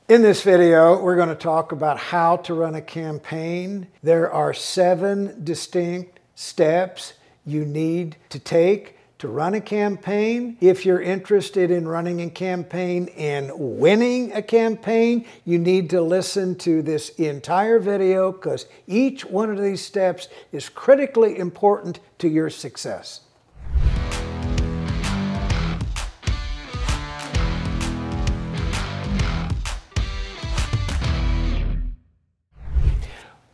In this video, we're going to talk about how to run a campaign. There are 7 distinct steps you need to take to run a campaign. If you're interested in running a campaign and winning a campaign, you need to listen to this entire video because each one of these steps is critically important to your success.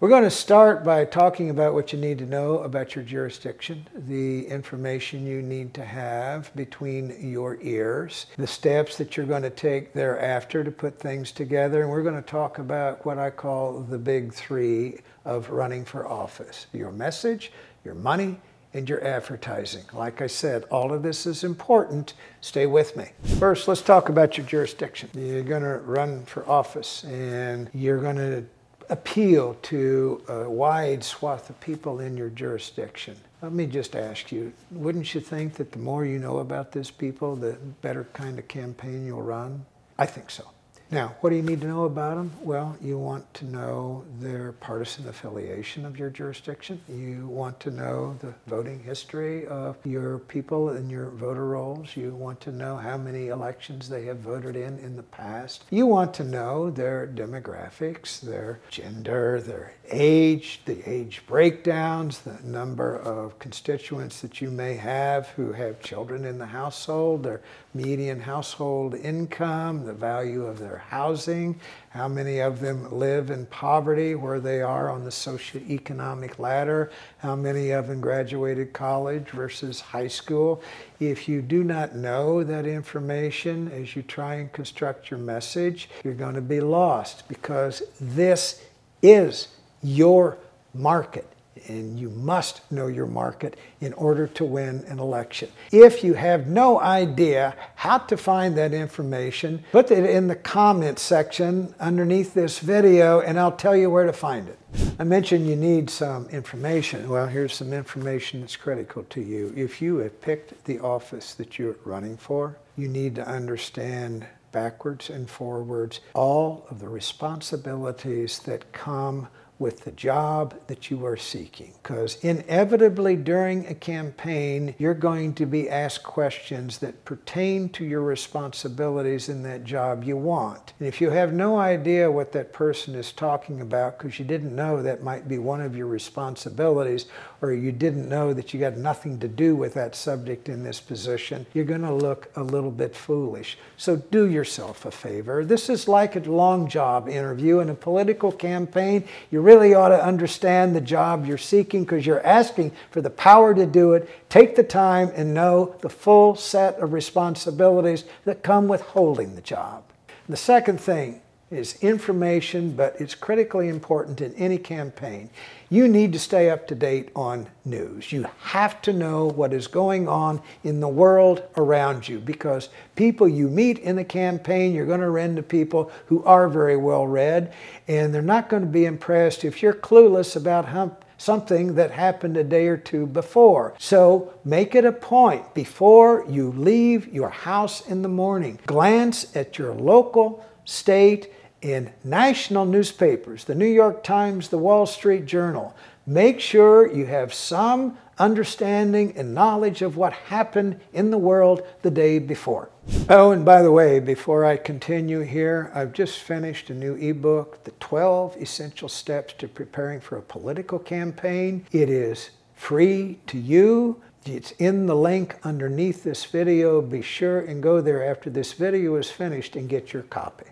We're going to start by talking about what you need to know about your jurisdiction, the information you need to have between your ears, the steps that you're going to take thereafter to put things together, and we're going to talk about what I call the big 3 of running for office: your message, your money, and your advertising. Like I said, all of this is important. Stay with me. First, let's talk about your jurisdiction. You're going to run for office, and you're going to appeal to a wide swath of people in your jurisdiction. Let me just ask you, wouldn't you think that the more you know about these people, the better kind of campaign you'll run? I think so. Now, what do you need to know about them? Well, you want to know their partisan affiliation of your jurisdiction. You want to know the voting history of your people and your voter rolls. You want to know how many elections they have voted in the past. You want to know their demographics, their gender, their age, the age breakdowns, the number of constituents that you may have who have children in the household, their median household income, the value of their housing, how many of them live in poverty, where they are on the socioeconomic ladder, how many of them graduated college versus high school. If you do not know that information as you try and construct your message, you're going to be lost, because this is your market. And you must know your market in order to win an election. If you have no idea how to find that information, put it in the comments section underneath this video and I'll tell you where to find it. I mentioned you need some information. Well, here's some information that's critical to you. If you have picked the office that you're running for, you need to understand backwards and forwards all of the responsibilities that come with the job that you are seeking. Because inevitably during a campaign, you're going to be asked questions that pertain to your responsibilities in that job you want. And if you have no idea what that person is talking about because you didn't know that might be one of your responsibilities, or you didn't know that you got nothing to do with that subject in this position, you're going to look a little bit foolish. So do yourself a favor. This is like a long job interview in a political campaign. You really ought to understand the job you're seeking because you're asking for the power to do it. Take the time and know the full set of responsibilities that come with holding the job. The second thing is information, but it's critically important in any campaign. You need to stay up to date on news. You have to know what is going on in the world around you, because people you meet in the campaign, you're going to run into people who are very well read, and they're not going to be impressed if you're clueless about something that happened a day or 2 before. So make it a point before you leave your house in the morning. Glance at your local, state, in national newspapers, the New York Times, the Wall Street Journal. Make sure you have some understanding and knowledge of what happened in the world the day before. Oh, and by the way, before I continue here, I've just finished a new ebook, The 12 Essential Steps to Preparing for a Political Campaign. It is free to you. It's in the link underneath this video. Be sure and go there after this video is finished and get your copy.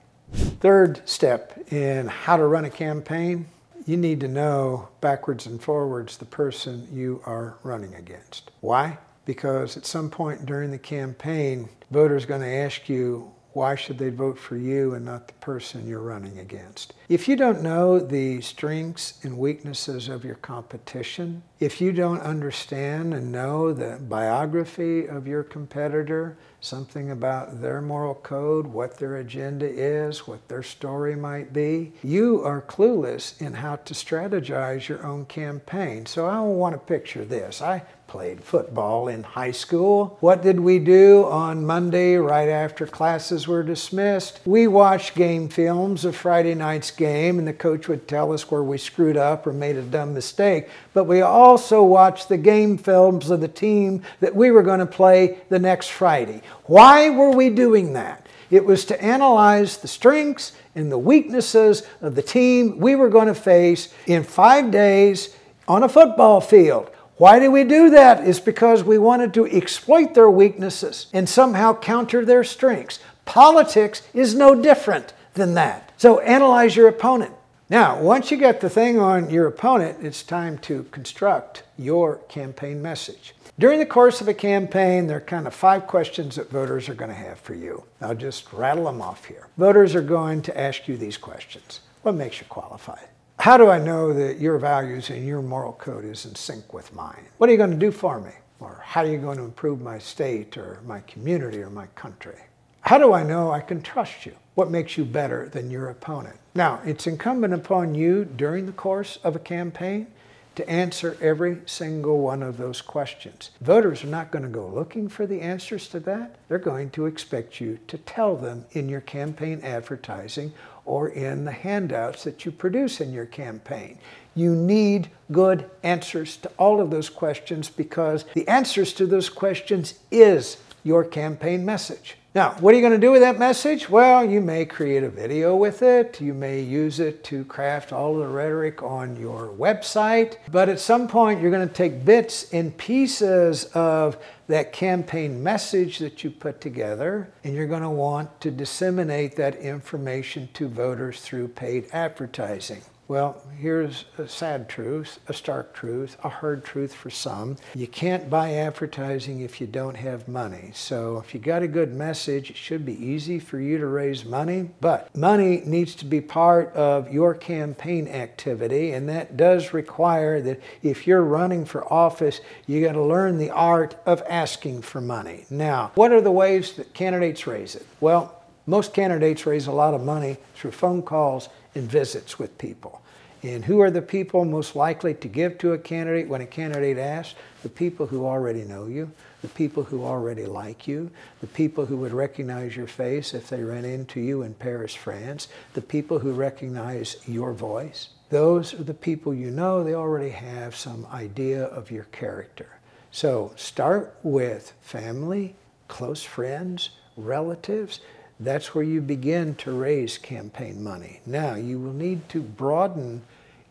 Third step in how to run a campaign, you need to know backwards and forwards the person you are running against. Why? Because at some point during the campaign, voters are going to ask you, why should they vote for you and not the person you're running against? If you don't know the strengths and weaknesses of your competition, if you don't understand and know the biography of your competitor, something about their moral code, what their agenda is, what their story might be, you are clueless in how to strategize your own campaign. So I want to picture this. I played football in high school. What did we do on Monday right after classes were dismissed? We watched game films of Friday night's game, and the coach would tell us where we screwed up or made a dumb mistake. But we also watched the game films of the team that we were going to play the next Friday. Why were we doing that? It was to analyze the strengths and the weaknesses of the team we were going to face in 5 days on a football field. Why did we do that? It's because we wanted to exploit their weaknesses and somehow counter their strengths. Politics is no different than that. So analyze your opponent. Now, once you get the thing on your opponent, it's time to construct your campaign message. During the course of a campaign, there are kind of 5 questions that voters are going to have for you. I'll just rattle them off here. Voters are going to ask you these questions. What makes you qualified? How do I know that your values and your moral code is in sync with mine? What are you going to do for me? Or how are you going to improve my state or my community or my country? How do I know I can trust you? What makes you better than your opponent? Now, it's incumbent upon you during the course of a campaign to answer every single one of those questions. Voters are not going to go looking for the answers to that. They're going to expect you to tell them in your campaign advertising or in the handouts that you produce in your campaign. You need good answers to all of those questions because the answers to those questions is your campaign message. Now, what are you going to do with that message? Well, you may create a video with it. You may use it to craft all of the rhetoric on your website. But at some point, you're going to take bits and pieces of that campaign message that you put together, and you're going to want to disseminate that information to voters through paid advertising. Well, here's a sad truth, a stark truth, a hard truth for some. You can't buy advertising if you don't have money. So if you got a good message, it should be easy for you to raise money. But money needs to be part of your campaign activity, and that does require that if you're running for office, you got to learn the art of asking for money. Now, what are the ways that candidates raise it? Well, most candidates raise a lot of money through phone calls and visits with people. And who are the people most likely to give to a candidate when a candidate asks? The people who already know you, the people who already like you, the people who would recognize your face if they ran into you in Paris, France, the people who recognize your voice. Those are the people you know. They already have some idea of your character. So start with family, close friends, relatives. That's where you begin to raise campaign money. Now, you will need to broaden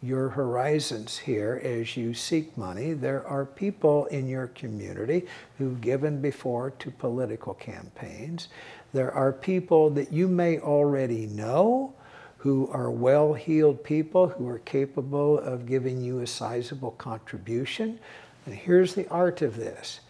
your horizons here as you seek money. There are people in your community who've given before to political campaigns. There are people that you may already know who are well-heeled people who are capable of giving you a sizable contribution. And here's the art of this.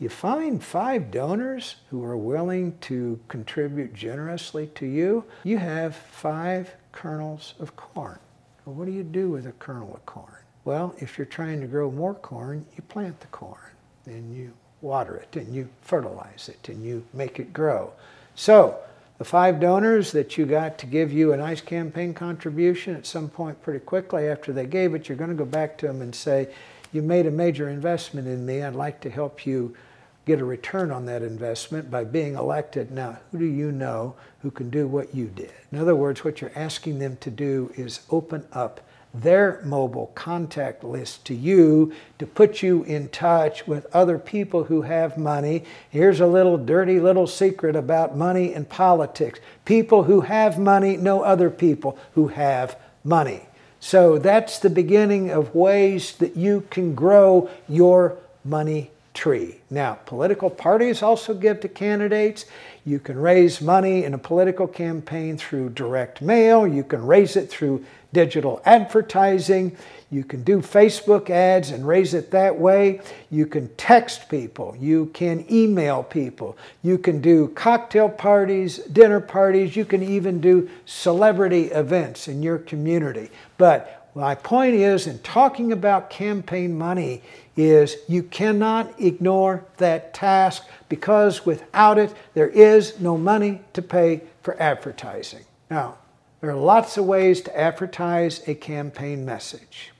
You find 5 donors who are willing to contribute generously to you. You have 5 kernels of corn. Well, what do you do with a kernel of corn? Well, if you're trying to grow more corn, you plant the corn, and you water it, and you fertilize it, and you make it grow. So the 5 donors that you got to give you a nice campaign contribution at some point pretty quickly after they gave it, you're going to go back to them and say, you made a major investment in me. I'd like to help you get a return on that investment by being elected. Now, who do you know who can do what you did? In other words, what you're asking them to do is open up their mobile contact list to you to put you in touch with other people who have money. Here's a little dirty little secret about money and politics. People who have money know other people who have money. So that's the beginning of ways that you can grow your money tree. Now, political parties also give to candidates. You can raise money in a political campaign through direct mail. You can raise it through digital advertising. You can do Facebook ads and raise it that way. You can text people. You can email people. You can do cocktail parties, dinner parties. You can even do celebrity events in your community. But my point is, in talking about campaign money, is you cannot ignore that task because without it, there is no money to pay for advertising. Now, there are lots of ways to advertise a campaign message.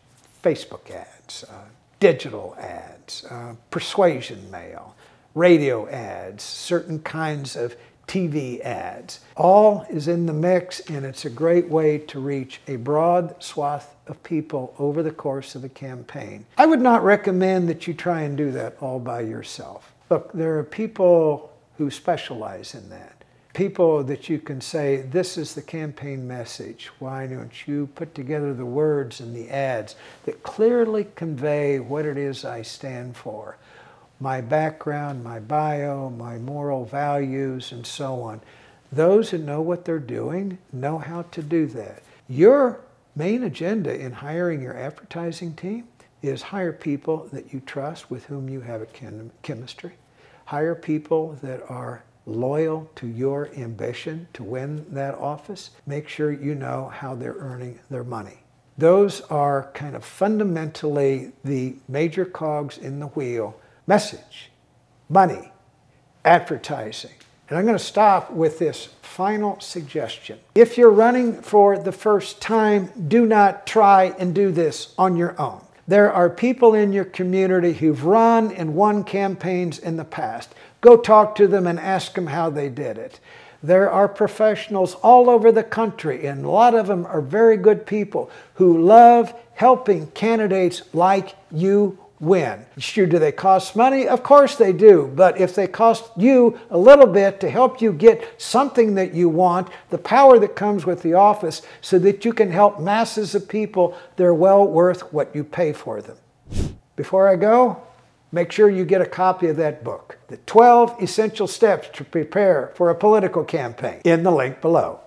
Facebook ads, digital ads, persuasion mail, radio ads, certain kinds of TV ads. All is in the mix, and it's a great way to reach a broad swath of people over the course of a campaign. I would not recommend that you try and do that all by yourself. Look, there are people who specialize in that. People that you can say, this is the campaign message. Why don't you put together the words and the ads that clearly convey what it is I stand for? My background, my bio, my moral values, and so on. Those who know what they're doing know how to do that. Your main agenda in hiring your advertising team is hire people that you trust, with whom you have a chemistry. Hire people that are loyal to your ambition to win that office. Make sure you know how they're earning their money. Those are kind of fundamentally the major cogs in the wheel. Message, money, advertising. And I'm going to stop with this final suggestion. If you're running for the first time, do not try and do this on your own. There are people in your community who've run and won campaigns in the past. Go talk to them and ask them how they did it. There are professionals all over the country, and a lot of them are very good people who love helping candidates like you win. Sure, do they cost money? Of course they do. But if they cost you a little bit to help you get something that you want, the power that comes with the office so that you can help masses of people, they're well worth what you pay for them. Before I go, make sure you get a copy of that book, The 12 Essential Steps to Prepare for a Political Campaign, in the link below.